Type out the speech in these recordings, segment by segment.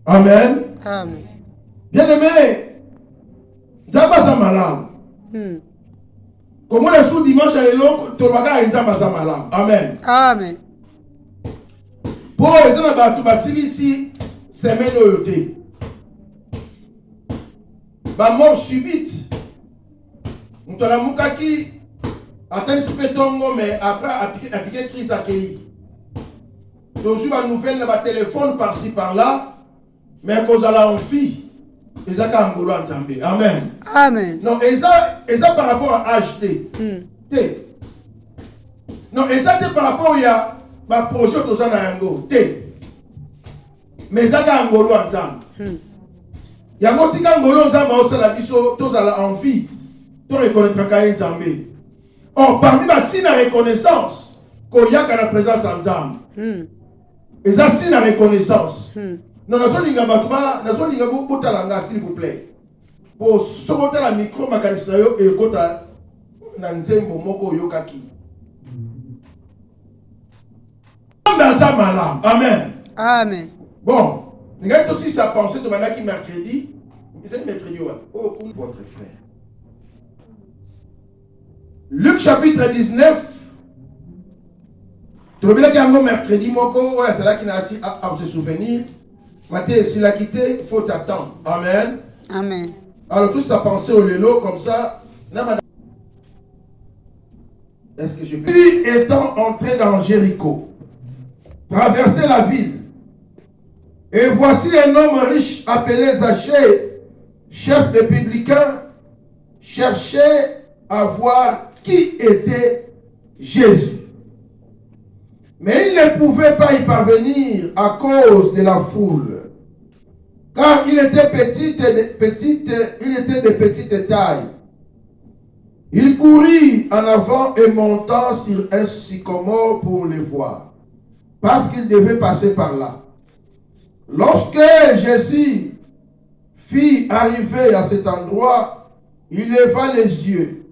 Amen. Amen. Bien-aimé, Nzamba malam. Comment le sous-dimanche à l'élo, Tolwaga et Nzamba malam. Amen. Amen. Pour les gens qui sont ici, semaine oyote. Ba mort subite. Mutona mukaki atteint spetongo mais après appliquer crise accueilli. Donc sur la nouvelle na ba téléphone par-ci par-là, mais cause à la en fille. Ezaka ngolo nzambe. Amen. Amen. Non, ça par rapport à acheter. Non, ça par rapport à ma projet to sana yango. Mais ezaka ngolo nzambe. Yango tika ngolo nzambe osala biso tozala envie. To reconnaître ka nzambe. Oh, parmi ma signe de reconnaissance, koyaka la présence en nzambe. Et ça signe de reconnaissance. Non, s'il vous plaît. Pour ce côté la micro makanisa yo et kota na nzembo moko yokaki. Amen. Amen. Bon, nous avons aussi sa pensée de manaki mercredi. C'est mercredi. Oh, comme votre frère. Luc chapitre 19. Tu veux bien qu'il y a un mercredi moko, ouais, c'est là qu'il a assis à se souvenir. Matthieu, s'il a quitté, il faut attendre. Amen. Amen. Alors, tous sa pensée au lélo, comme ça. Est-ce que je peux? Puis, étant entré dans Jéricho, traversé la ville, et voici un homme riche appelé Zachée, chef des publicains, cherchait à voir qui était Jésus. Mais il ne pouvait pas y parvenir à cause de la foule. Car il était il était de petite taille. Il courut en avant et monta sur un sycomore pour les voir, parce qu'il devait passer par là. Lorsque Jésus fit arriver à cet endroit, il leva les yeux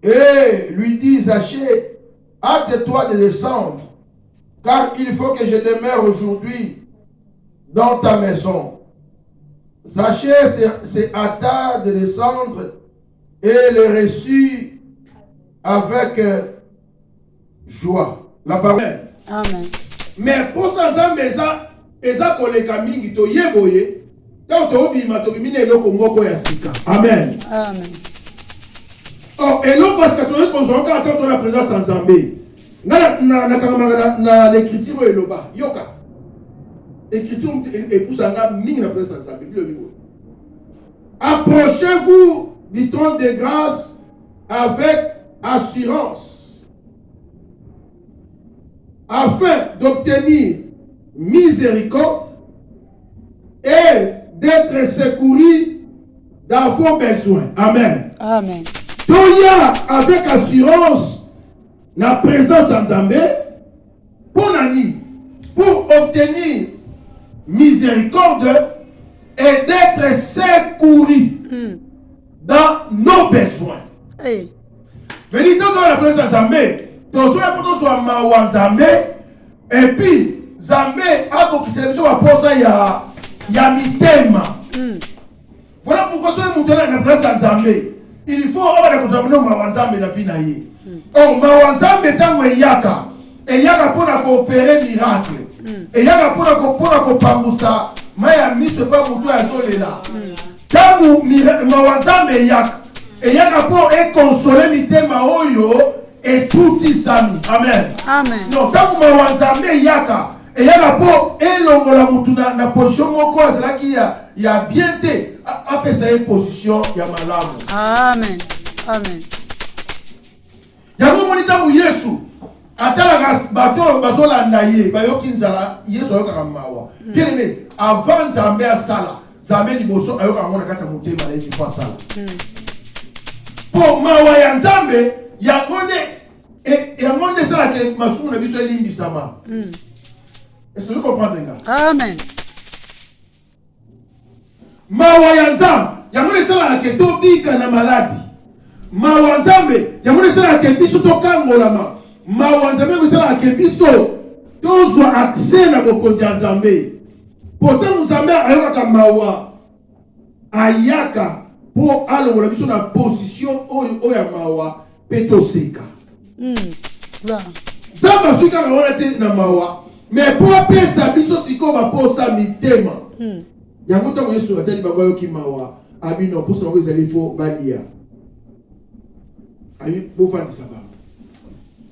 et lui dit: Zachée, hâte-toi de descendre, car il faut que je demeure aujourd'hui dans ta maison. Zachée se hâta de descendre et le reçut avec joie. La parole. Amen. Mais pour ça, eza koleka mingi to yeboye, tant to bima to bimine eloko ngoko ya sika. Amen. Amen. Oh, eloko parce que to ko zonka tant to la présence en Nzambe. Na l'écriture eloba yoka. Écriture et pour ça mingi na présence en Nzambe. Approchez-vous du trône de grâce avec assurance, afin d'obtenir miséricorde et d'être secouru dans vos besoins. Amen. Amen. Toya avec assurance la présence en Nzambe pour nani, pour obtenir miséricorde et d'être secouru dans nos besoins. Hey. Venez dans la présence de Nzambe, tous les soit mawa Nzambe, et puis Nzambe a conquisté la posa ya mitema. Voilà pourquoi si vous êtes dans la présence de Nzambe, il faut avoir des choses mawa Nzambe na bina ye. Oh, mawa Nzambe tango eyaka, eyaka pour coopérer miracle, eyaka pour kopangusa maya miso pa mutu ya zolela. Tango mawa Nzambe eyaka, eyaka pour consoler mitema oyo et tout isami. Amen. Amen. Non, tango mawa Nzambe eyaka, eyaka pour elongola mutu na position moko azala ki ya bien te, apesa une position ya malamu. Amen. Amen. Yango monita mu Yesu atala bato bazolanda ye bayoki nzala Yesu ayoka mawa. Bien aimé, avant Nzambe asala, Nzambe liboso ayoka ngona kata motema na Yesu kwa sala. Pour mawa ya Nzambe yango nde sala ke masumu na biso elimbi sama. Est-ce que vous comprenez ça? Amen. Mawa ya Nzambe yango nde sala ke to bika na maladi. Mawa Nzambe yango nde sala ke biso to kangolama. Mawa Nzambe nde sala ke biso tozwa accès na bokonzi ya Nzambe. Pourtant, nous avons ayaka mawa. Ayaka. Pour aller dans la position où ya mawa. Peto seka. Zamba suka na wana te na mawa. Mais pour pesa biso siko ba posa mitema. Yango tango Yesu atali bango yo ki mawa. Abi non pour ça vous allez faut balia. Abi pour vendre ça ba.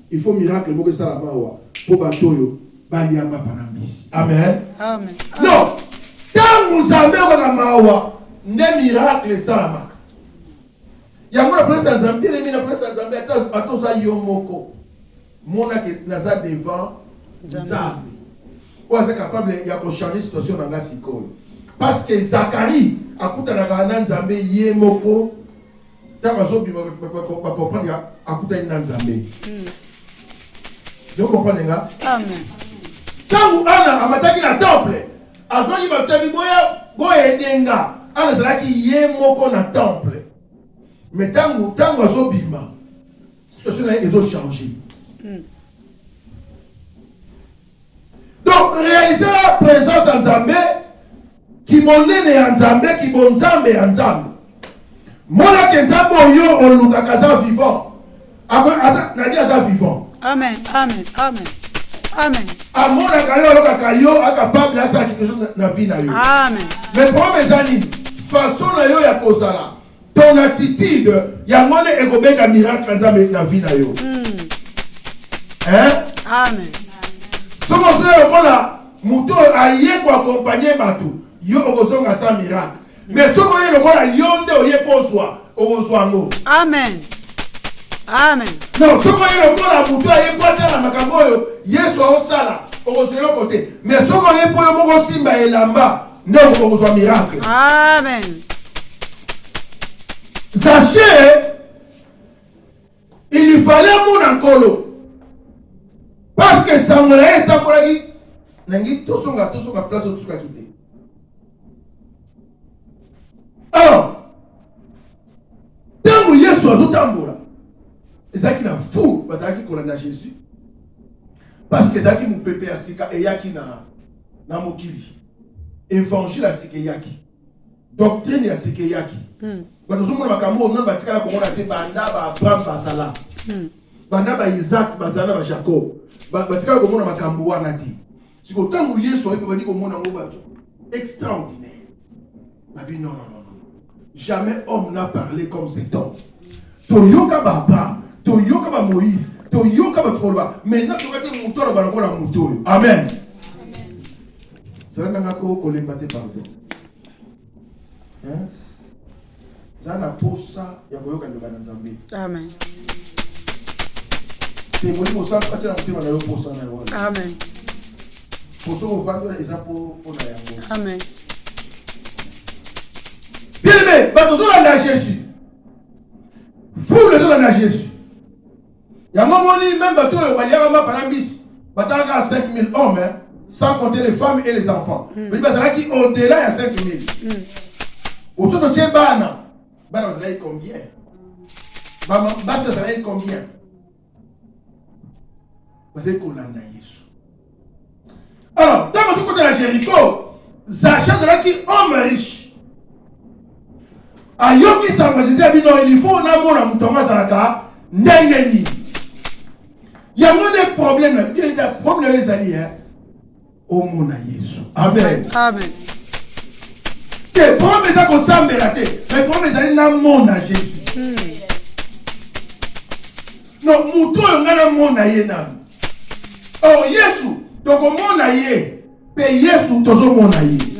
Il faut miracle pour que ça la mawa. Pour batoyo balia ma panambisi. Amen. Amen. Non. Tango zambe ba mawa ne miracle ça la maka. Yango na place Zambie les mina place Zambie ato ça yomoko. Mona que naza devant Nzambe. Ou est capable ya ko changer situation na ngasi ko. Parce que Zacharie akuta na kana Nzambe yemoko. Ta bazo bi ba comprendre akuta na Nzambe. Vous comprenez nga? Amen. Tangu ana amataki na temple. Azoni ba tabi boya edenga. Ana zalaki yemoko na temple. Mais tangu azo bima. Situation na ezo changer. Donc, réaliser la présence en Zambé, qui monnaie en Zambé, qui bon Zambé en Zambé. Mona que Zambo yo on lukakaza vivant. Nadia za vivant. Amen. Amen. Amen. Amen. Amona kayo lokakayo capable à ça quelque chose na vie na yo. Amen. Mais pour mes amis, façon na yo ya kozala, ton attitude, ya mona ekobeka miracle na vie na yo. Hein? Amen. Si vous avez muto aye ko accompagner batu, yo okozonga sa miracle. Mais si vous avez yonde oye poswa, okozwa ngo. Amen. Amen. Non, si vous avez muto aye kwata na makambo yo, Yesu osala, okozwa yo côté. Mais si vous avez po yo moko simba elamba, ndo okozwa miracle. Amen. Sachez, il lui fallait mon encolo. Parce que ça me l'a été pour la vie. Nangi tout son place tout ce quitté. Alors, tant que Yesu a tout tamboura. Et ça qui n'a fou, parce que qu'on a Jésus. Parce que ça qui nous pépé à sika et yaki na mokili. Évangile à sika yaki. Doctrine à sika yaki. Quand nous sommes dans makambo, nous batika la komona te banda ba Abraham basala. Banda ba Isaac bazana ba Jacob. Batika komona makambo wana te. Siko tangu Yesu ayi bandi komona ngo bato. Extraordinaire. Babi non. Jamais homme n'a parlé comme cet homme. Toyoka ba Abraham, toyoka ba Moïse, toyoka ba Kolba. Maintenant tokate muto ba na muto. Amen. Sala nanga ko kolemba te pardon. Hein? Zana posa ya koyoka ndoka na Nzambe. Amen. Te moni posa pata na mtima na yo posa na yo. Amen. Poso ko vando na ezapo na yango. Amen. Bien, bato zo na Jésus. Vous le zo na Jésus. Ya moni même bato yo baliaka ma parambis. Bataka 5000 hommes hein, sans compter les femmes et les enfants. Mais bazala qui au-delà ya 5000. Autour de Tchébana. Bana vous avez combien? Maman, basta vous avez combien? Vous avez Kolanda Yesu. Alors, dans votre côté de Jéricho, Zacha de qui homme riche. Ayoki Samba Jésus a dit non, il faut un amour à Moutonga Zalaka, Nengeni. Il y a des problèmes, il y a des problèmes les alliés, au monde à Yesu. Amen. Amen. Les problèmes sont comme ça, mais les problèmes sont dans le monde à Jésus. Non, Mouton est dans le monde à Yesu. Oh, Yesu, donc au monde à Yesu, mais Yesu, dans le monde à Yesu.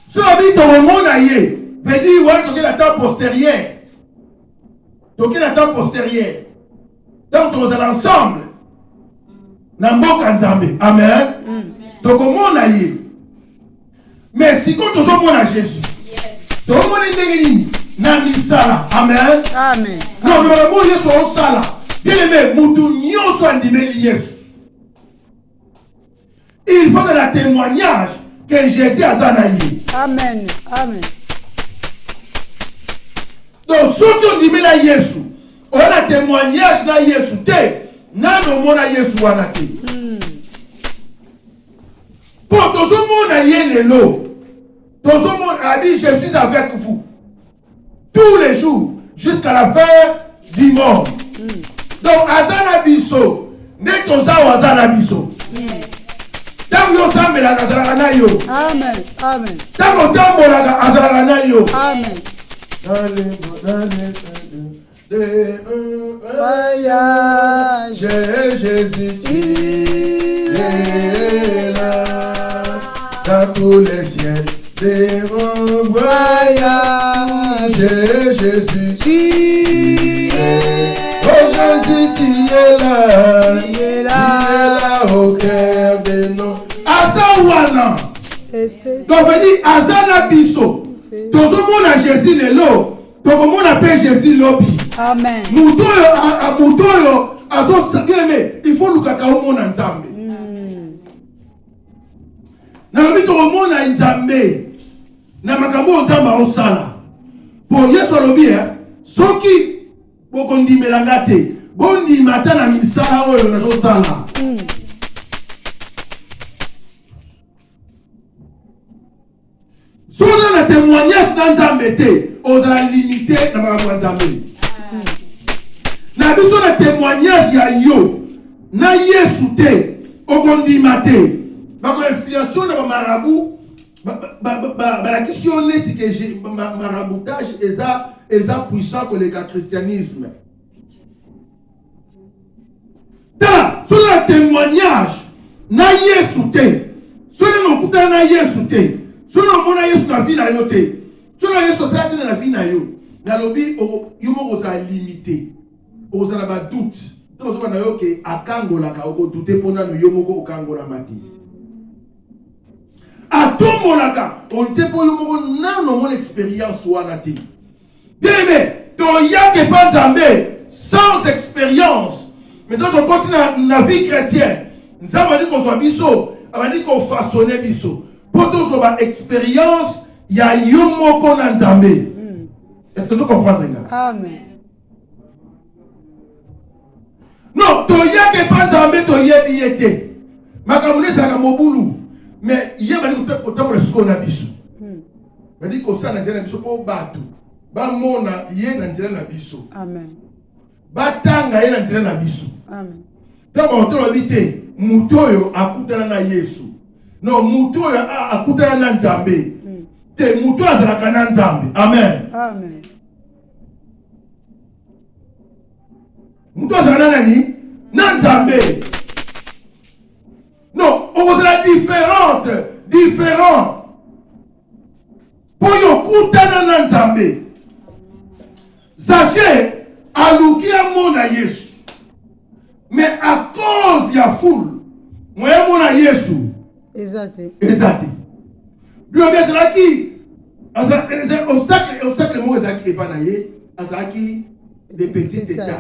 Si on habite dans le monde à Yesu, veut dire, ouais, donc il y a la temps postérieure. Donc il y a la temps postérieure. Donc on est ensemble. Nambo Kanzambe. Amen. Donc au monde à Yesu. Mais si quand on se monde à Jésus, tout le monde est déguisé. Nami sala. Amen. Amen. Non, mais le mot Yesu au sala. Bien aimé, moutou nyon soit dimé Yesu. Il faut que le témoignage que Jésus a zanaï. Amen. Amen. Donc, ceux qui ont dit la Yesu, on a témoignage na Yesu. Te, na no mona Yesu wanate. Pour tout le monde a yé l'eau. Tout le monde a dit, je suis avec vous. Tous les jours, jusqu'à la fin du monde. Donc, Azana Bisso, n'est ton ça ou Azana Bisso. Tant yo sambe la Azana yo. Amen. Amen. Tant yo tambo la Azana yo. Amen. Voyage, Jésus qui est là dans tous les ciels. Voyage, Jésus qui est Jésus qui est là, il est il est là. là au cœur de nous. Asawana. Et c'est Donc on dit Azana Bisso. Tout le monde a Jésus le lot. Tout le monde appelle Jésus l'obi. Amen. Mutoyo, il faut le cacao mon ensemble. Na lobi to mon na nzambe. Na makambo nzamba osala. Pour yeso lobi soki bokondi melangate. Bondi matana misala oyo na osala. Si on a un témoignage dans Nzambete, on a limité dans la Nzambé. Na biso na témoignage ya yo, na yesu te, okondi mate, bako influence na marabout, la question neti que maraboutage est puissant que le christianisme. Da, si on a un témoignage, na yesu te, si on a un kuta na yesu te. Si on a Yesu na vie na yo te, si on a Yesu société na vie na yo, na lobi yo mo oza limité, oza na ba doute. Donc on a yo ke akangola ka oko douter pona no yo moko okangola mati. Atombola ka, on te po yo moko na no mon expérience wana te. Bien aimé, to ya ke pas Nzambe sans expérience. Maintenant on continue na vie chrétienne. Nzambe dit qu'on soit biso, a dit qu'on façonner biso. Pour tous avoir expérience, il y a yomoko na Nzambe. Est-ce que vous comprenez? Amen. Non, toya ke pas Nzambe toya biete. Makamune sa kamobulu. Mais il y a bali kotambo le sko na biso. Bali ko sa na zela biso po batu. Ba mona ye na nzela na biso. Amen. Batanga ye na nzela na biso. Amen. Tabo to bite mutoyo akutana na Yesu. Non, mutu akutana na Nzambe. Te mutu azalaka na Nzambe. Amen. Amen. Mutu azalaka na nani? Na Nzambe. Non, on est différent. Pour yo kutana na Nzambe. Zaché alukia mona Yesu. Mais à cause ya foule, moi mona Yesu. Exact. Lui bien là qui obstacle moi ezaki epanaye azaki des petits détails.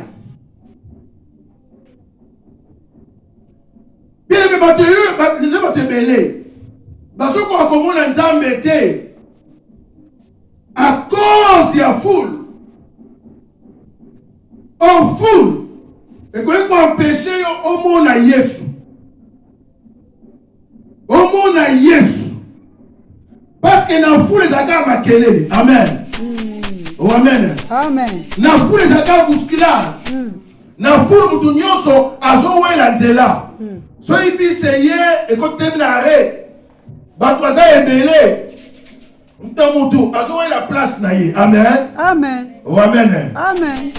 Bien mais bateu belé. Baso ko akomona Nzambe te. À cause ya foule. En foule. Et quand on empêcher au monde à Yesu. Au monde à Yesu. Parce que na foule ezaka makelele. Amen. Oh amen. Amen. Na foule ezaka bousculade. Na foule mutu nyonso azowela nzela. So ibiseye ekotemi na arrêt. Bato aza ebele. Mutu azowela place na ye. Amen. Amen. Oh amen. Amen.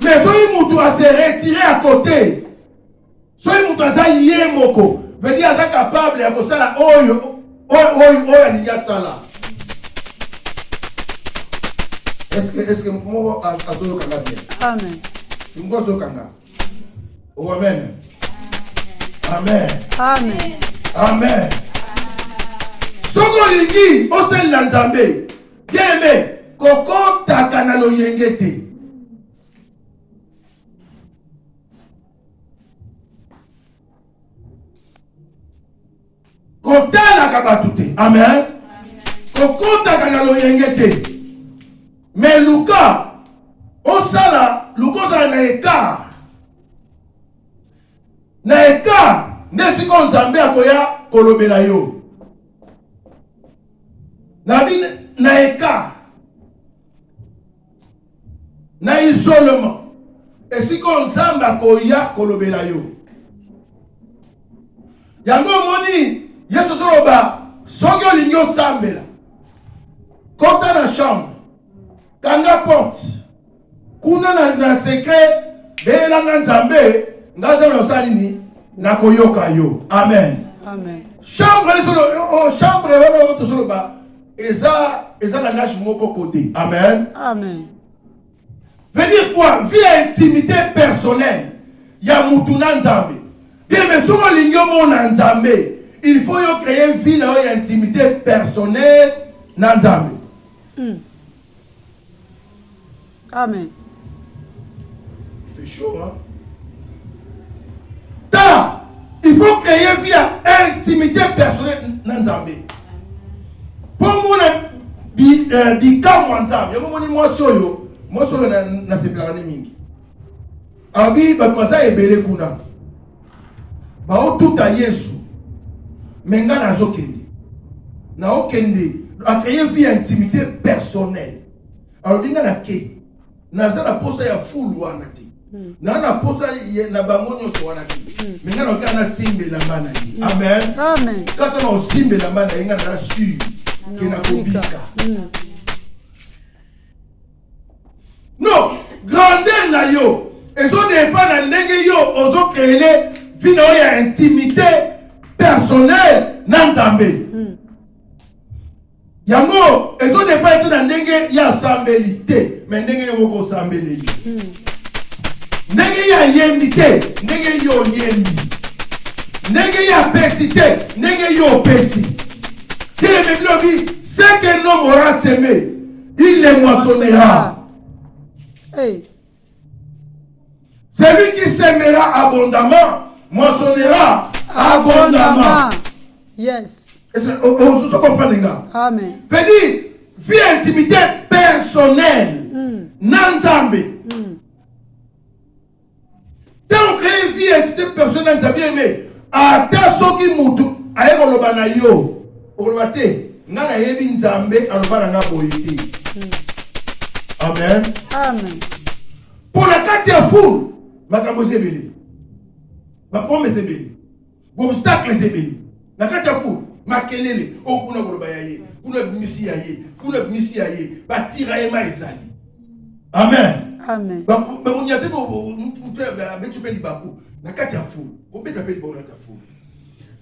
Mais so mutu a se retirer à côté. So mutu aza ye moko. Veut dire aza capable ya kosala oyo alinga sala. Est-ce que moi azo kanga bien? Amen. Ngo zo kanga. Oh amen. Amen. Amen. Amen. Soko lingi osel na Nzambe. Bien aimé, koko takana lo yengete. Kotala kabatute. Amen. Kokota kana lo yengete. Mais Luka osala lukoza na écart. Na écart nesiko Nzambe akoya kolobela yo. Na écart. Na isolement. Et si qu'on zamba koya kolobela yo. Yango moni yeso soloba soki olingo sambela. Kota na chambre. Kanga porte. Kuna na secret belanga nzambe ngaza na salini na koyoka yo. Amen. Amen. Chambre les solo chambre wana to soloba eza na ngage moko côté. Amen. Amen. Veut dire quoi? Vie intimité personnelle. Ya mutuna nzambe. Bien mais sur l'ingyo mon nzambe, il faut yo créer une vie là intimité personnelle na nzambe. Amen. Il fait chaud, hein? Tala, il faut créer une vie à intimité personnelle na nzambe. Pour moi, bika mwanzambe. Yamo moni mwasoyo. Mwasoyo na sepelane mingi. Abi batwaza ebele kuna. Bao tuta Yesu. Menga na zokende. Na okende. A créer une vie à intimité personnelle. Alors dinga na ke. Naza na posa ya full wana te. Na posa na bango nyoso wana te. Menga na okana simbe la mana ni. Amen. Amen. Kasa na simbe la mana inga na su. Kena kobika. Non, grandeur na yo. Ezo dépend na ndenge yo ozo créer vie na intimité personnelle na nzambe. Yango ezo dépend na ndenge ya sambelité, mais ndenge yo ko sambeli. Ndenge ya yemité, ndenge yo yembi. Ndenge ya pesité, ndenge yo pesi. Si le Bible dit, c'est qu'un homme aura semé, il les moissonnera. Hey. Celui qui sèmera abondamment, moissonnera abondamment. Yes. On se comprend, les gars. Amen. Veut dire, vie intimité personnelle. Nanzambe. Tant qu'on crée vie intimité personnelle, Nanzambe, mais à ta soki mutu, aye koloba na yo, koloba te, nga na yebi Nzambe, aloba na nga boyiti. Amen. Amen. Pour la quartier fou, makambo sebeli. Ma promesse sebeli. Obstacle sebeli. La quartier fou, makelele, o kuna koloba yaye, kuna bimisi yaye, kuna bimisi yaye, ba tira ema ezali. Amen. Amen. Ba unyate bo tu peux libaku. La quartier fou, o beta pe libona ta fou.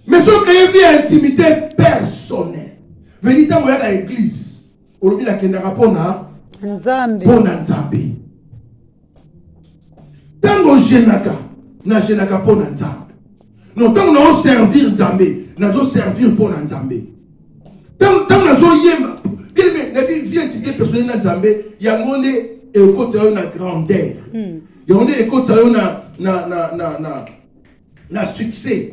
Mais ce créer vie intimité personnelle. Venez dans la église. Olobi la kendaka pona Nzambe. Pona Nzambe. Tango jenaka, na jenaka pona Nzambe. Non, tango na servir Nzambe, na zo servir pona Nzambe. Tango na zo yemba, bien na vie intimité personnelle na Nzambe, yangonde ekota yo na grandeur. Yangonde ekota yo na succès.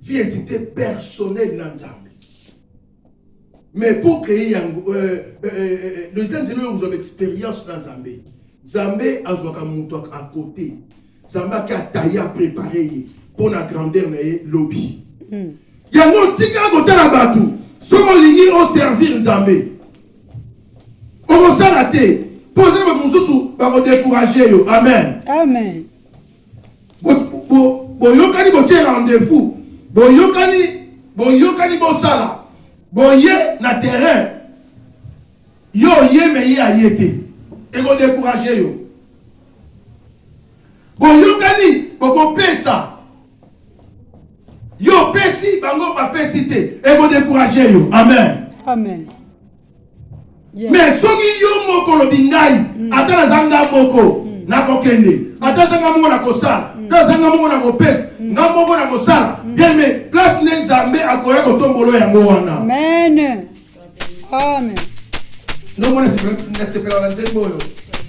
Vie intimité personnelle na Nzambe. Mais pour créer les gens vous avez expérience dans Zambé. Zambé a à côté. Zambé a taillé à préparer pour la grandeur de lobby. Il y a un petit gars qui est là-bas. Si on ligne au servir Zambé. On va s'arrêter. Posez le moussou pour décourager. Amen. Amen. Boyokani boté rendez-vous. Boyokani bosala. Boye na terrain. Yo ye me ye ayete. Et go décourager yo. Boyokani boko pesa. Yo pesi bango ba pesite. Et go décourager yo. Amen. Amen. Yes. Mais soki yo moko lobingai atana zanga moko na kokende. Atana zanga moko na kosala. Atana zanga moko na kopesa. Ngamoko na kosala. Bien mais place ne Nzambe akoya kotombolo yango wana. Amen. Amen. No mwana sepela na nzembo.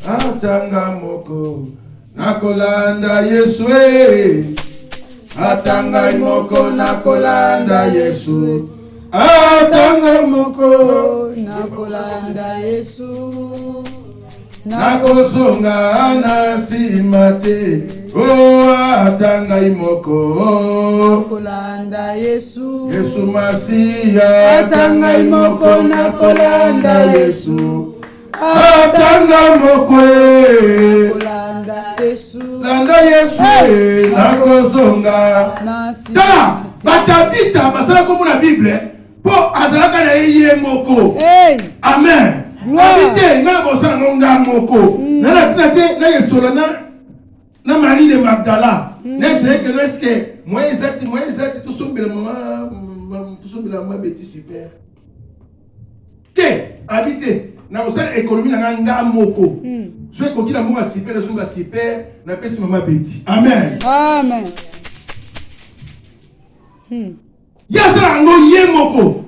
Atanga moko nakolanda Yesu. Atanga moko nakolanda Yesu. Atanga moko nakolanda Yesu. nakozonga na nsima te o ata ngai moko kolanda Yesu Yesu Masiya ata ngai moko nakolanda Yesu atanga moko kolanda Yesu landa Yesu nakozonga ta batabita basala komo na Bible po azalaka na ye moko amen abite ngana bosala ngonga moko na tina te na yesola na Marie de Magdala ne c'est que est-ce que moi exact tout sombela mama beti super ke abite na osala économie na nga moko so ekoki na mbongo super na super na pesi mama beti amen amen yasala ngo ye moko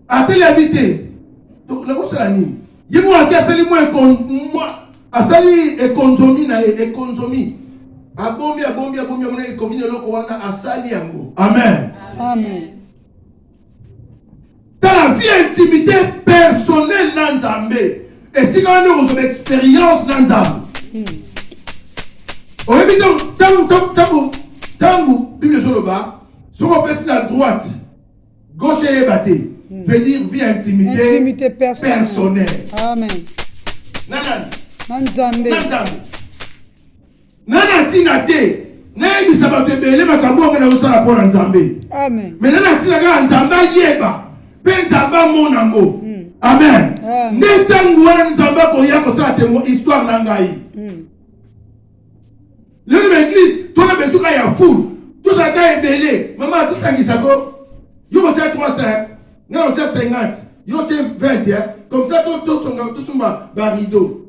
ateli abite na kosala nini ye mo ati asali mo asali ekonzomi na ekonzomi abombi amona ekovine loko wana asali yango amen amen. Dans la vie intimité personnelle dans Nzambe et si quand on a une expérience dans Nzambe au début tangu Bible sur le bas si on passe à droite gauche et batté veut dire vie intimité personnelle amen Nzambe nana tina te na bisabate bele makambo ngana usala pona Nzambe amen mais nana tina ka Nzambe yeba Benzamba monango. Amen. Netangu wana nzamba ko yako sa te mo histoire na ngai. L'église, toi na besuka ya foule. Tout ça ka ebele. Maman tout ça ngisako. Yo ko tia 300, na ko tia 50. Yo tia 20 hein. Comme ça tout songa tout sumba barido.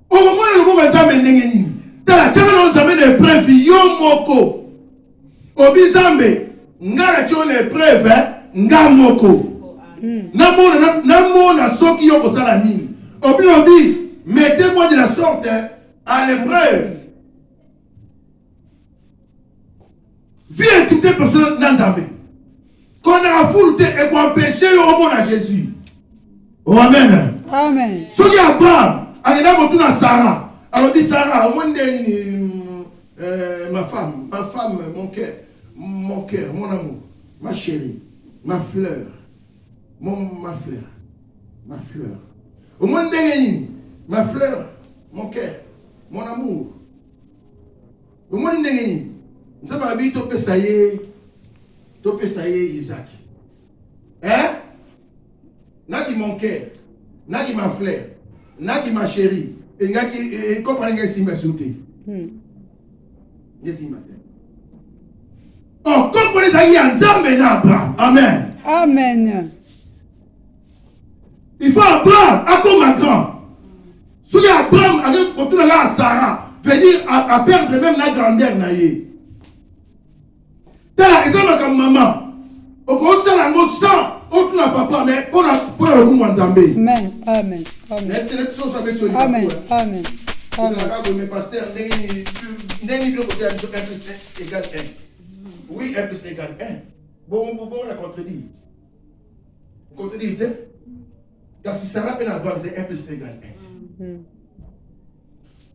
Au moment où le nzambe ndenge nini. Tala tala nzambe na épreuve yo moko. Obizambe ngala chone épreuve nga moko namona soki yo kosala nini obi mettez-moi de la sorte à l'épreuve vie intimité personnelle dans Nzambe qu'on a foule et qu'on empêcher yo omona Jésus oh amen amen soki Abraham alina motuna Sarah alobi Sarah omonde ma femme, mon cœur, mon amour, ma chérie, ma fleur, ma fleur. Au monde de ma fleur, mon cœur, mon amour. Au monde de nous sommes habitués au Pessaye Isaac. Hein? Naki mon cœur, naki ma fleur, naki ma chérie, et naki comprenez si ma sauté. Oh, comprenez ça, il y a Nzambe na Abraham. Amen. Amen. Il faut Abraham, à comme un grand. Si Abraham, quand on a Sarah, veut dire à perdre même la grandeur naïe. Tala, ils ont comme maman. Au conseil, on sent, on n'a pas mais on a pour le coup Nzambe. Amen. Amen. Amen. Amen. Amen. Mes pasteurs, égale 1. Oui, 1 plus égale 1. Bon, on a contredit. Contredit, car si Sarah peut avoir 1 plus égale 1.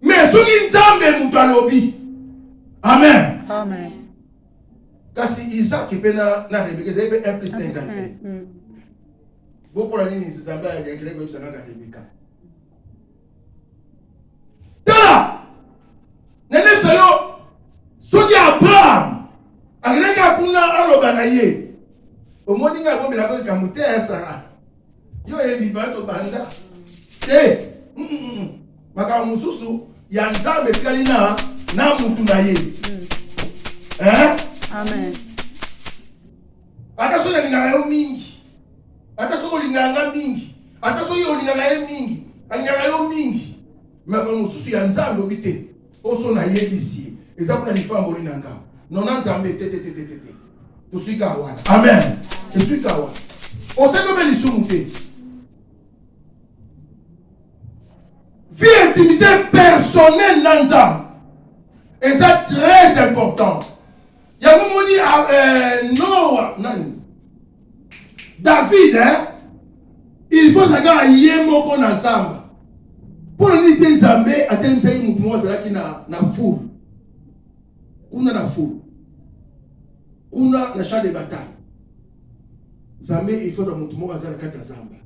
Mais ce qui Nzambe Moutalobi. Amen. Amen. Car si Isaac peut na Rebecca, c'est 1 plus égale 1. Bon, pour la ligne, c'est Zamba et Rebecca, c'est Rebecca. Tala! Nene sayo, soki Abraham, alinaka kuna aloba na ye. Omoni nga bombe la ko kamute esa. Yo ebi bato banda. Maka mususu ya Nzambe kalina na mutu na ye. Amen. Ata so linga yo mingi. Ata so linga nga mingi. Ata so yo linga ye mingi. Alinga yo mingi. Maka mususu ya Nzambe obite. Oso na ye bisi. Ezapuna ni pa mboli nanga. Nona Nzambe tete. Tu suis gawa. Amen. Je suis gawa. On sait comment les choses. Vie intimité personnelle dans Nzambe. Et c'est très important. Il y a un moment dit Noah, David, hein? Il faut savoir yemoko na zamba. Pour l'unité nzambe atemisa yi mutu mwa zalaki na foule. Kuna na foule. Kuna na champ de bataille. Zambé, il faut que mutu mwa zalaki na zamba.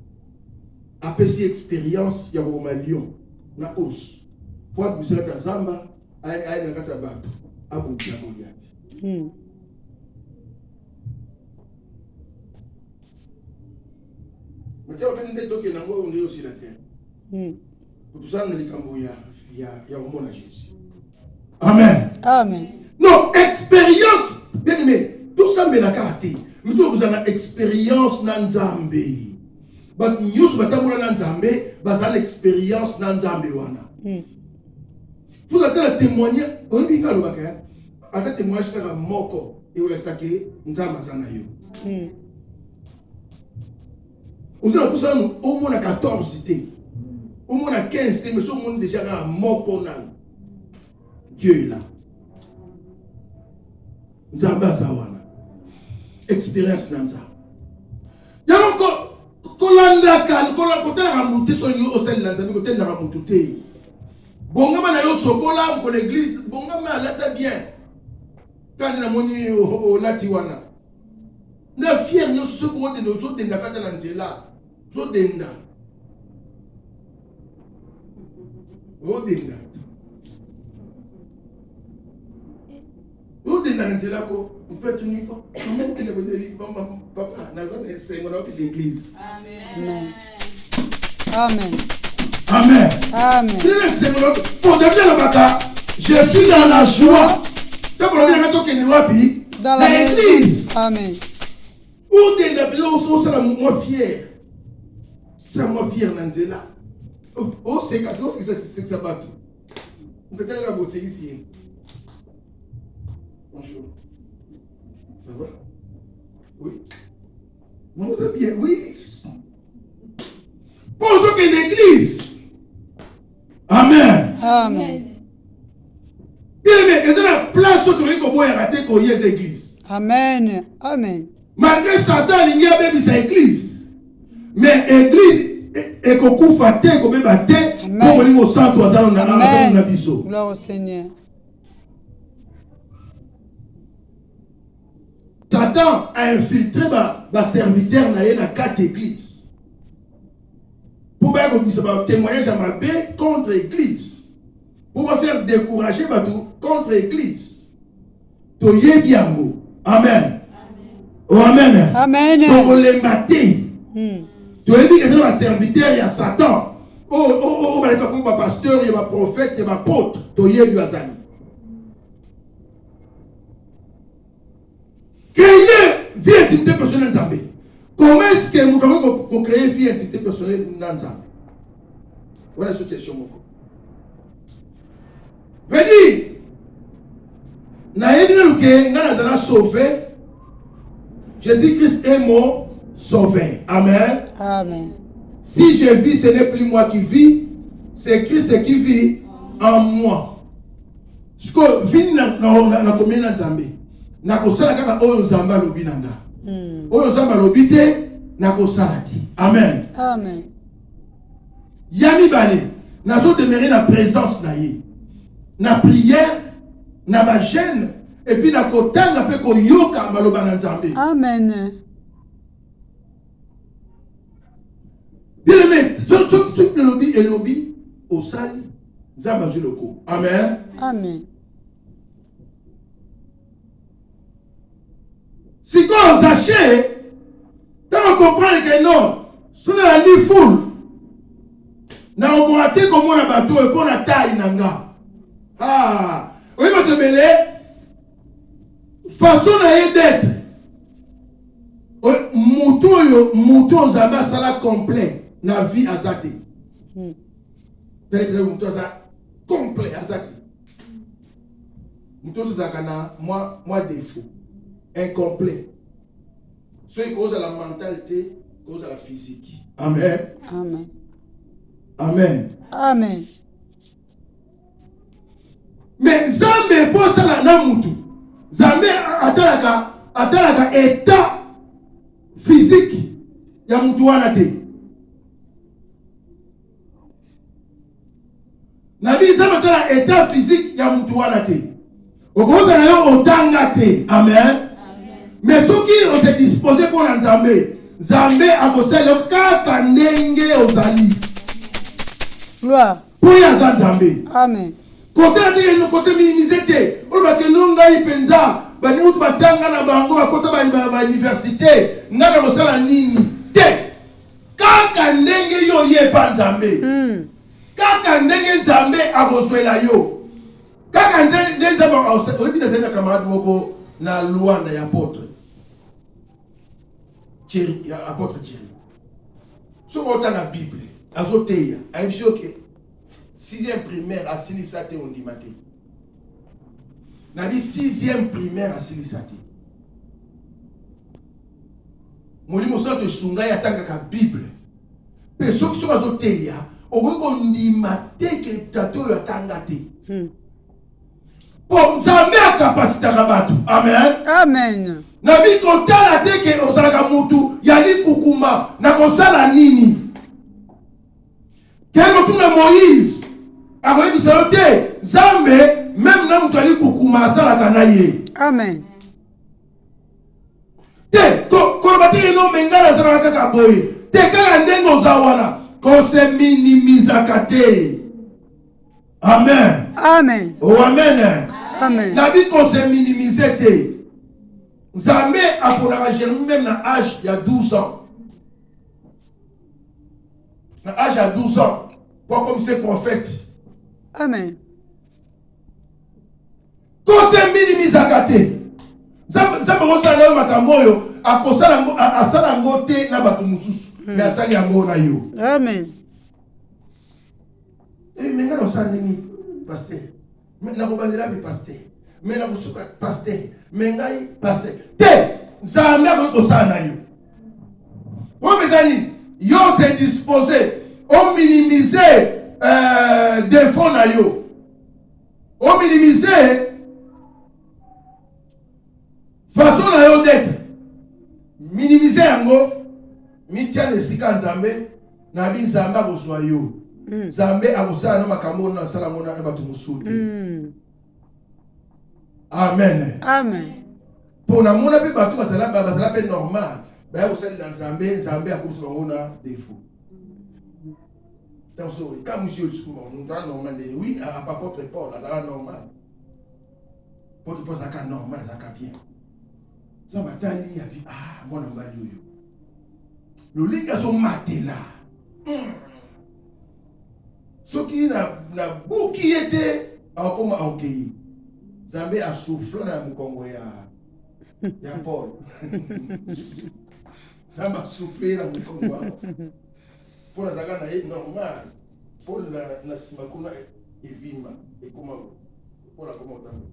Apesi expérience ya Roma Lion na os. Pour abusela ka zamba ay na kata bato. Abu na Goliath. Mais tu as entendu des toques dans on est aussi la terre. Pour tout ça, on est comme il y a au monde à Jésus. Amen. Amen. Non, expérience. Bien aimé, tout ça me l'a caractère. Mais tout vous avez expérience dans Nzambe. But news batamula dans Nzambe, bazal expérience dans Nzambe wana. Vous avez témoigné, on dit que le bac, avez témoigné que moko et vous le savez, Nzambe zana yo. Vous avez poussé au moins à 14 cités, au moins à 15 cités, mais au moins déjà à Mokonan. Dieu est là. Nzamba Zawana. Expérience dans ça. Il y a encore, Kolanda Kal, Kolanda Ramonté, sur le au sein de l'Anzabi, côté de la Ramonté. Bongama na yo sokola, pour l'église, Bongama là bien. Quand il a moni au Latiwana. Na fier, nous sommes pour de nos autres, de la Catalanzela. Rodenda. Rodenda. Rodenda n'était là quoi. On peut être unique. Comment tu le dis papa, Nazan est c'est mon l'église. Amen. Amen. Amen. Amen. C'est mon pour devenir le matin. Je suis dans la joie. Dans la l'église. Amen. Où t'es là, on sera moins fier. C'est moi fier Nanzela. Oh, c'est que ça bat tout. On peut aller la beauté ici. Bonjour. Ça va? Oui. Vous allez bien? Oui. Posons qu'une église. Amen. Amen. Bien aimé, il y a la place où tu as raté qu'on y ait église. Amen. Amen. Malgré Satan, il y a même sa église. Mais l'église est qu'on coupe à terre, qu'on met à terre, pour venir au centre, au salon, Amen. Gloire au Seigneur. Satan a infiltré ma serviteur dans la 4 églises. Pour me témoigner à ma paix contre l'église. Pour me faire décourager contre l'église. Toye biango. Amen. Oh, amen. Amen. Donc les matés. Tu as dit que c'est ma serviteur, il y a Satan. Oh, il y a un pasteur, il y a un prophète, il y a un apôtre. Toye biazani. Créer vie intimité personnelle Nzambe. Comment est-ce que nous avons créé vie intimité personnelle Nzambe? Voilà cette question. Je dis, Naïdine sauvé. Jésus-Christ est mon sauveur. Amen. Amen. Si je vis, ce n'est plus moi qui vis, c'est Christ qui vit en moi. Ce que vit na commune Nzambe. Na kosala kaka oyo Nzamba lobi nanga. Oyo Nzamba lobi te na kosala ti. Amen. Amen. Yami bale, nazo demeurer na présence na ye. Na prière, na ba jeûne, et puis na kotanga pe ko yoka maloba na Nzambe. Amen. Bien aimé, ce que le lobby est lobby au sali, Nzamba ju loko. Amen. Amen. Si quand on s'achète, on comprend que non, si on a dit foule, on a raté comme on a bateau et qu'on a taille nanga. Ah, oui, ma te mêlé, façon d'être. Mouton Zamba sala complet, na vie azate. C'est-à-dire mouton ça complet azate. Mouton ça kana moi défaut. Incomplet. Soit cause à la mentalité, cause à la physique. Amen. Amen. Amen. Amen. Mais Zambé pour ça na mutu. Zambé atalaka état physique ya mutu wana te. Nabi ça maintenant état physique ya mutu wana te. Okoza na yo otanga te. Amen. Mais ceux qui ont se disposé pour l'Nzambé, Nzambé a conseillé le kaka ndenge ozali. Gloire. Pour ya Nzambé. Amen. Quand on dit nous conseille minimité, on va que nous ngai penza, ba nous batanga na bango ba kota ba université, ngana kosala nini? Te. Kaka ndenge yo ye pa Nzambé. Kaka ndenge Nzambé a kozwela yo. Kaka ndenge Nzambé a oyebi na zena camarade moko na Luanda ya apôtre. Thierry, apôtre Thierry. Ce qu'on a dans la Bible, azoteya, a dit que 6e primaire à Silisate on dit maté. Na dit 6e primaire à Silisate. Molimo so de sunga ya tanga ka Bible. Pe so qui so azoteya, on dit maté que tato ya tanga te. Pour Nzambe a capacité à battre. Amen. Amen. Nabi kotala teke osalaka mutu yali kukuma na kosala nini. Kemo tuna Moïse akoyebi salote Nzambe même na mutu yali kukuma asalaka na ye. Amen. Te kolobati eno mengala asalaka kaka boye. Te kaka ndenge ozawana ko se minimizaka te. Amen. Amen. Oh amen. Amen. Nabi ko se minimiser te. Nzambe aponaka Jérémie même à l'âge il y a 12 ans. À l'âge à 12 ans. Pas comme ces prophètes. Amen. Quand c'est minimise à gâter. Nzambe osala yo makambo oyo asala ngo te na bato mususu. Mais asali yango na yo. Amen. Mais ngana osala nini pasteur? Mais na kobandela bi pasteur. Mais na kosuka pasteur. Mais ngai pasteur. Te Nzambe akosala na yo. Pour mes amis, yo se disposé au minimiser défaut na yo. Au minimiser façon na yo d'être. Minimiser yango mitia lesika Nzambe na bi Nzambe akoswa yo. Nzambe akosala na makambo na sala mona e bato musuti. Amen. Amen. Pour na mona pe bato basala pe normal. Ba kosala na Nzambe akomisa bango na défaut. Donc quand monsieur le secours on doit normal oui à apôtre Paul là normal. Pour te ça normal ça bien. Ça va tani ya bi moi na mbali yo. Le liga zo matela. Ce qui na buki était comme ok. Nzambe a soufflé na mukongo ya Paul. Nzambe a soufflé na mukongo. Paul azaka na ye normal. Paul na simakuna evimba ekoma Paul akoma otango.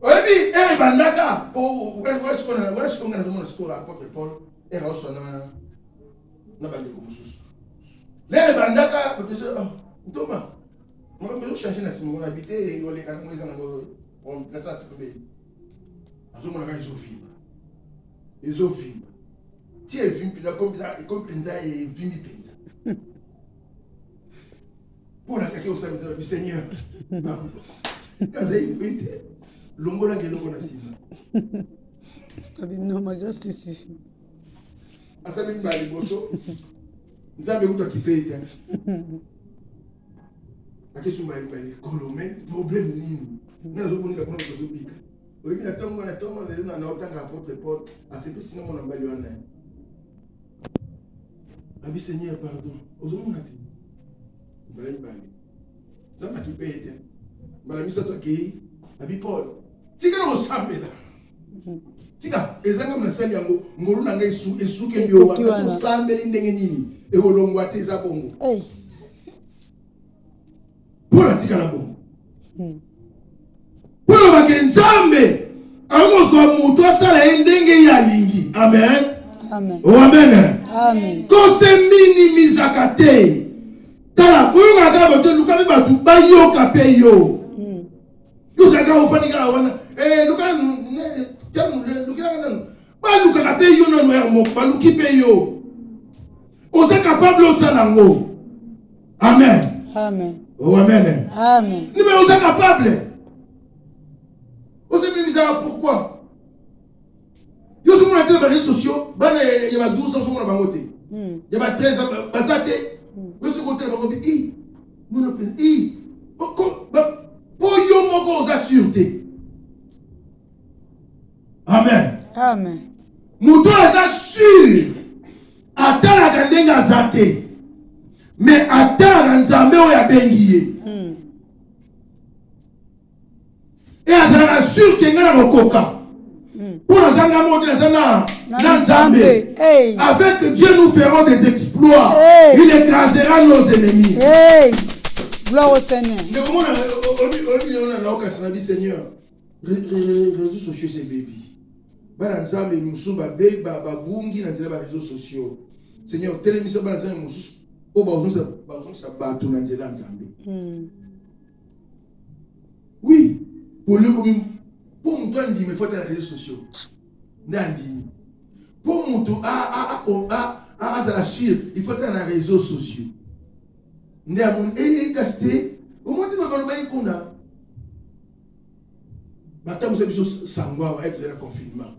Oyebi bandaka po wala sikona na sikora apôtre Paul era osona na bandeko mususu. Les bandaka peut-être Thomas. Moi je changer na simu na habiter wala kana ngeza na on pressa sikbe. Azomona ka ezovimba. Ti evimba comme penza et vimbi penza. Pour la kake osami du Seigneur. Kaza ibite. Longola ngeloko na simu. Non, ma justice. Asali mbali boso. Nzambe kuta kipeta. Akisumba mbali kolome problème nini? Na zo kunika kuna kuzubika. Oyebi na tongo lelo na otanga apôtre Paul asepe sina mona mbali wana. Abi Seigneur pardon. Ozomona ti. Mbali. Nzambe kipeta. Mbala misa to ki abi Paul. Tika no sambela. Tika ezanga mnasali yango ngolu na ngai esuke byo wa sambeli ndenge nini e olongwa te za bongo. Pour tika na bongo. Pour ba Nzambe amozwa mutu asala ndenge ya lingi. Amen. Amen. Oh amen. Amen. Ko se minimizaka te. Tala ko nga ba to luka ba tu ba yo ka pe yo. Yo saka ufanika wana luka jamu luka kana ba luka ka pe yo no no mo ba luki pe yo. Vous êtes capable de ça. Amen. Amen. Oh, amen. Amen. Mais vous êtes capable. Vous êtes misérable pourquoi? Vous êtes sur les réseaux sociaux. Il y a 12 ans sur mon bangoté. Il y a 13 ans. Basate. Vous êtes sur le bangoté. Pour vous assurer. Amen. Amen. Mouton assure. Attends la grande azate. Mais attends la nzambe o ya bengiye. Et azala assure que ngana mokoka. Pour la zanga monte la zanga nzambe. Avec Dieu nous ferons des exploits. Il écrasera nos ennemis. Gloire au Seigneur. Seigneur. Réseaux sociaux c'est bébé. Bana nzambe musuba be babungi na nzela ba réseaux sociaux. Seigneur, télémission bana nzambe mususu o ba ça bato na nzela nzambe. Oui, pour le comme pour muto andi me faut na réseaux sociaux. Ndandi. Pour muto a la suivre, il faut être dans les réseaux sociaux. Ndamon casté au moins tu vas pas le bailler kuna. Maintenant vous avez besoin sangwa avec le confinement.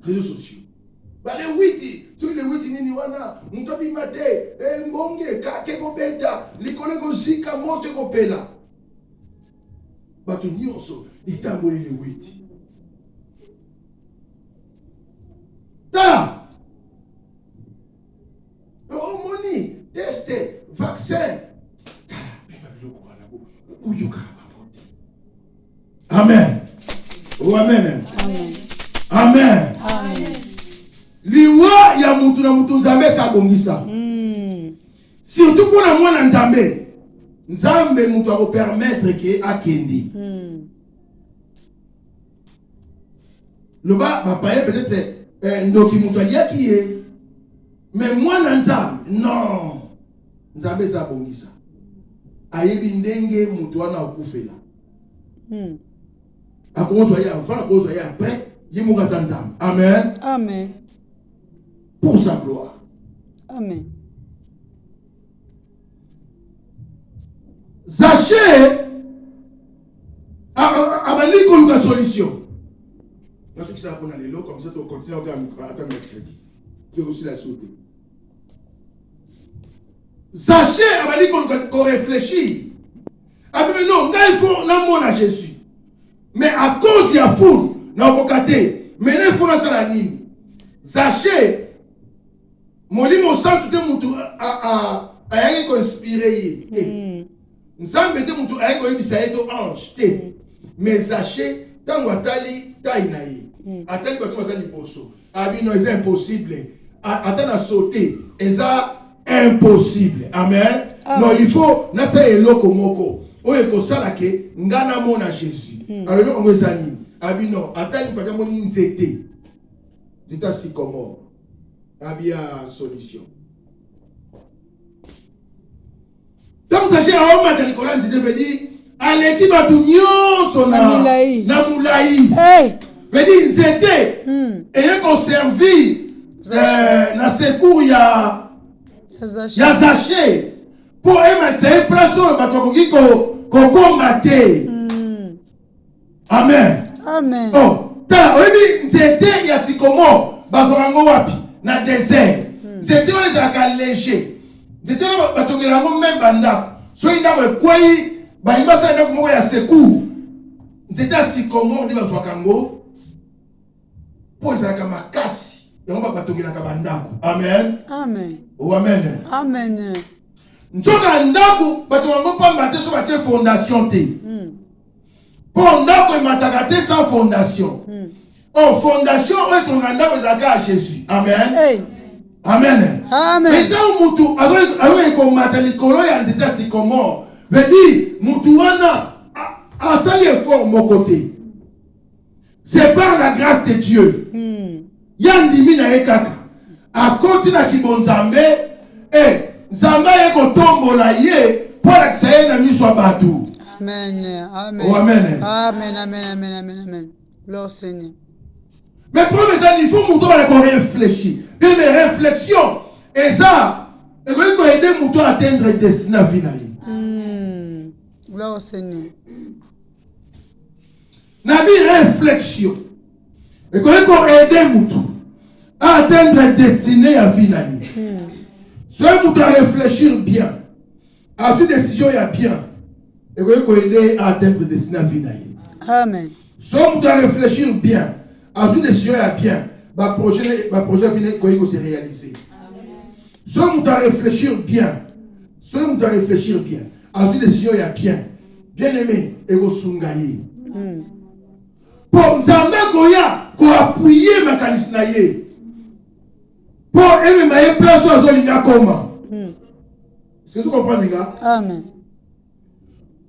Réseaux sociaux. Les 8, tous les 8 nini wana, mtobi mate, mbonge, kake ko beta, likole ko zika mote ko pela. Bato nyonso, itamboli les 8. Tala. Oh moni, teste, vaccin. Amen. Oh amen. Amen. Amen. Amen. Liwa ya mutu na mutu nzambe sa bongisa. Surtout pour la mwana nzambe. Nzambe mutu a permettre que akende. Le bas papa peut-être ndoki mutu alia qui est. Mais mwana nzambe non. Nzambe sa bongisa. Ayebi ndenge mutu wana okufela. Akozwa avant, akozwa après, yimuka nzambe. Amen. Amen. Pour sa gloire. Amen. Zaché abandi koluka solution. Na ce qui ça pour aller là comme ça tu continues à attendre mercredi. Tu aussi la sauter. Zaché abandi koluka réfléchir. Ah mais non, il faut na mona Jésus. Mais à cause de la foule, na kokate, mais il faut na sala nini. Zaché molimo santu te mutu ayaki konspire ye. Nzambe te mutu ayaki koyebisa ye to ange te. Mais Zaché tango atali tayi na ye. Atali bato baza liboso. Abino eza impossible. Atana sauter eza impossible. Amen. Non, il faut nasa eloko moko. Oye kosala ke ngana mona Jésus. Alors on eza nini? Abino atali bato moni nzete. Dita sycomore. Abia solution. Donc Zaché a omata likola nzete veut dire aleki bato nyonso na mulayi. Veut dire nzete eye konservi na secours ya Zaché pour emettre place oyo bato bakoki kokoma te. Amen. Amen. Oh, tala oyebi nzete ya sycomore bazwango wapi na désert. Nzete wana ezalaka léger. Nzete wana batongela yango même bandako. Soki ndako ekwei balingi basala ndako moko ya secours. Nzete ya sycomore nde bazwaka yango mpo ezalaka makasi yango batongelaka bandako. Amen. Amen. Oh, amen. Amen. Nzoka ndako bato yango pamba te so batie fondation te. Pour ndako emataka te sans fondation. Oh, fondation oyo etonga ndako ezalaka ya Jésus. Amen. Amen. Amen. Mais tant mutu alors ekomata likolo ya nzete ya sycomore veut dire mutu wana asali effort moko te. C'est par la grâce de Dieu. Yandimi na ye kaka akoti na kibonzambe nzambe ye kotombola ye mpo alakisa ye na miso ya bato. Amen. Amen. Oh, amen. Amen. Amen. Amen. Amen. Amen. Gloire Seigneur. Mais pour mes amis, il faut que nous réfléchir. Mais mes réflexions, et ça, Et quand il aider Mouton à atteindre le destin à vie. Gloire au Seigneur. Nabi réflexion. Et quand il aider Mouton à atteindre le destin à vie. Ce Mouton à réfléchir bien. À cette décision, il y a bien. Et quand il aider à atteindre le destin à vie. Amen. Ce Mouton à réfléchir bien. À cette décision, il y a bien. Ma projet finit quand il se réaliser. Ce Mouton à réfléchir bien. Ce Mouton à réfléchir bien. À cette décision, il y a bien. Bien aimé, et vous sungaye. Pour Nzamba Goya, pour appuyer ma kanisnaye. Pour aimer ma place à Zolinga Koma. Est-ce que tu comprends, les gars? Amen.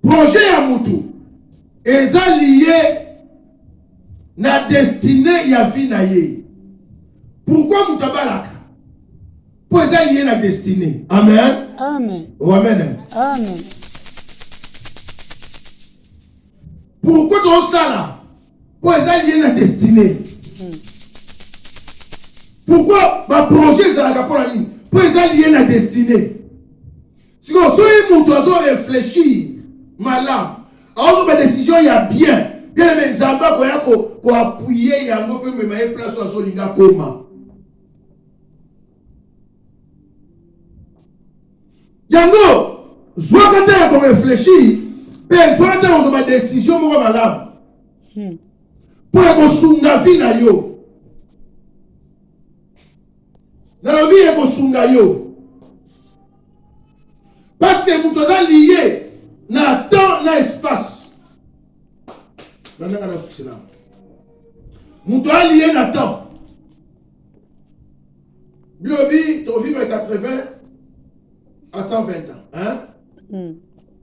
Projet à Moutou. Et ça lié na destinée ya vie na ye. Pourquoi Moutabalaka? Pour ça lié na destinée. Amen. Amen. Oh, amen. Amen. Pourquoi tu as ça là? Pour ça lié na destinée. Pourquoi ma projet c'est la pour la ligne? Pour ça lié na destinée. Si vous avez réfléchi, malade, alors ma décision il y a bien. Bien aimé, Zamba ko appuyer yango pe me mettre place sur Zolinga Koma. Yango, Zouakata ko réfléchi, ben Zouakata on ma décision mo malade. Pour ko sunga vie na yo. Na lobi e ko sunga yo. Parce que vous êtes lié dans temps, dans l'espace. Vous êtes lié dans temps. Biobi, tu vivre 80 à 120 ans. Hein?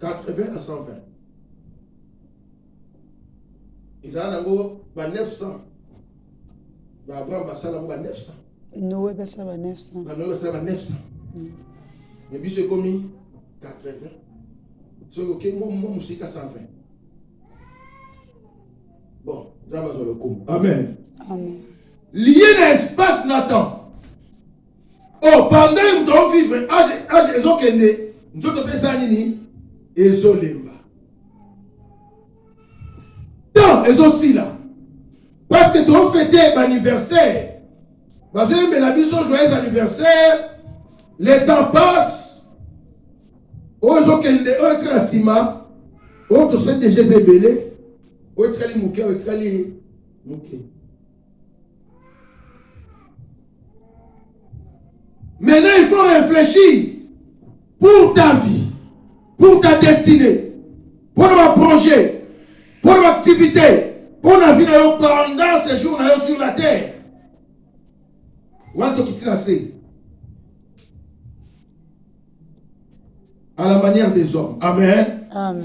80 à 120. Ils ont 900. Abraham Bassala 900. Noé Bassala 900. Noé Bassala 900. Mais puis c'est commis 80. C'est ok, moi, je suis à 120. Bon, ça va sur le coup. Amen. Amen. Lié dans l'espace Nathan. Oh, pendant que nous devons vivre, âge ezokende, nous devons penser à nini, ezolemba. Tant, ezosi là. Parce que tu as fêté l'anniversaire. Parce que mais la biso joyeux anniversaire, le temps passe. Ozokende, oetra sima, oto se de Jézébélé, oetra li mouké, oetra li mouké. Maintenant, il faut réfléchir pour ta vie, pour ta destinée, pour ton projet, pour ton activité, pour la vie pendant ces jours sur la terre. Wanto kitinase. À la manière des hommes. Amen. Amen.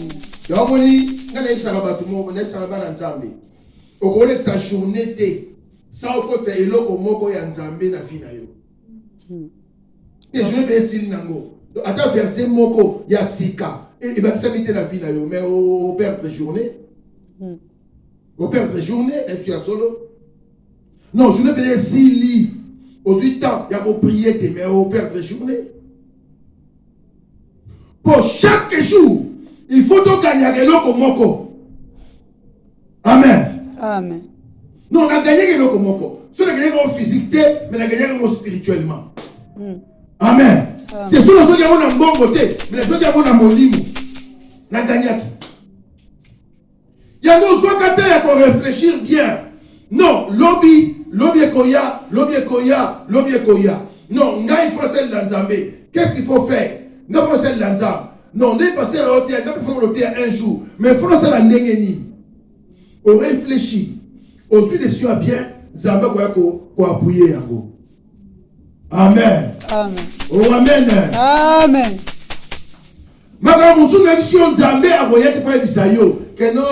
Donc, on dit, quand on est ensemble, on connaît que sa journée était sans côté et l'autre moko ya nzambe na vie na yo. Et je vais essayer nango. Donc, à ta verset moko ya sika et ben ça mité la vie na yo, mais au perdre journée. Au perdre journée et tu as solo. Non, je ne peux pas si lit aux 8 ans, il y a pour prier mais au perdre journée. Pour chaque jour, il faut donc gagner l'eau moko. Amen. Amen. Non, on a gagné l'eau moko. Ce n'est pas gagné physique, mais on a gagné spirituellement. Amen. C'est sûr que nous avons un bon côté, mais nous avons un bon limite. On a gagné. Il y a nos soins quand il y a qu'on réfléchir bien. Non, lobby ekoya. Non, il faut celle d'Anzambé. Qu'est-ce qu'il faut faire? Non, il faut celle d'Anzambé. Non, on est passé à l'hôtel, il faut l'hôtel un jour. Mais il faut celle d'Anzambé. On réfléchit. On suit des cieux bien. Zambé ko appuyer yango. Amen. Amen. Oh, amen. Amen. Maka musu na mission Zambé aboyete pa bisayo. Que non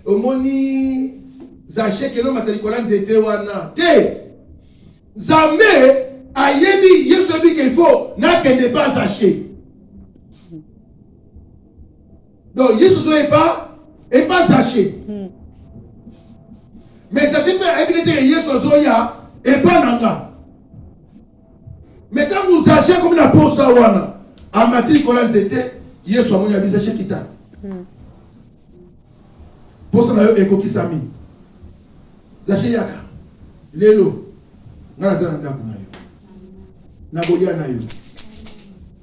omoni zaché que non matalikola nzete wana. Te. Zambé ayebi yeso bi qu'il faut na kende pas zaché. Donc yeso est pas zaché. Mais zaché peut être yeso zoya et pas nanga. Mais quand vous agissez comme la pose à Wana, à Mathilde Kolan Zete, hier soir, on y a visé chez Kita. Pour ça, on a eu Eko Kisami. Zaché Yaka. Lelo. Ngana Zananda Kunayo. Nabolia Nayo.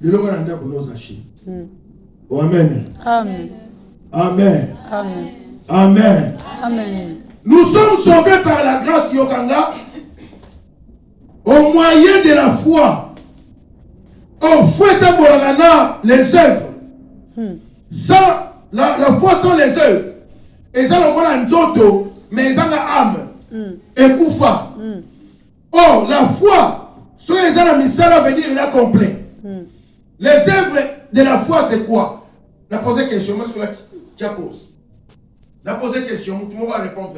Lelo Ngana Kuno Zaché. Oh, amen. Amen. Amen. Amen. Amen. Amen. Nous sommes sauvés par la grâce Yokanga au moyen de la foi. On fait les œuvres. Sans la foi sans les œuvres. Et ça, on a un zoto, mais ils ont une âme. Et koufa. Or, la foi, ce que les gens ont veut dire, il est complet. Les œuvres de la foi, c'est quoi? On a posé question, moi, ce que tu as posé. On a posé question, tout le monde va répondre.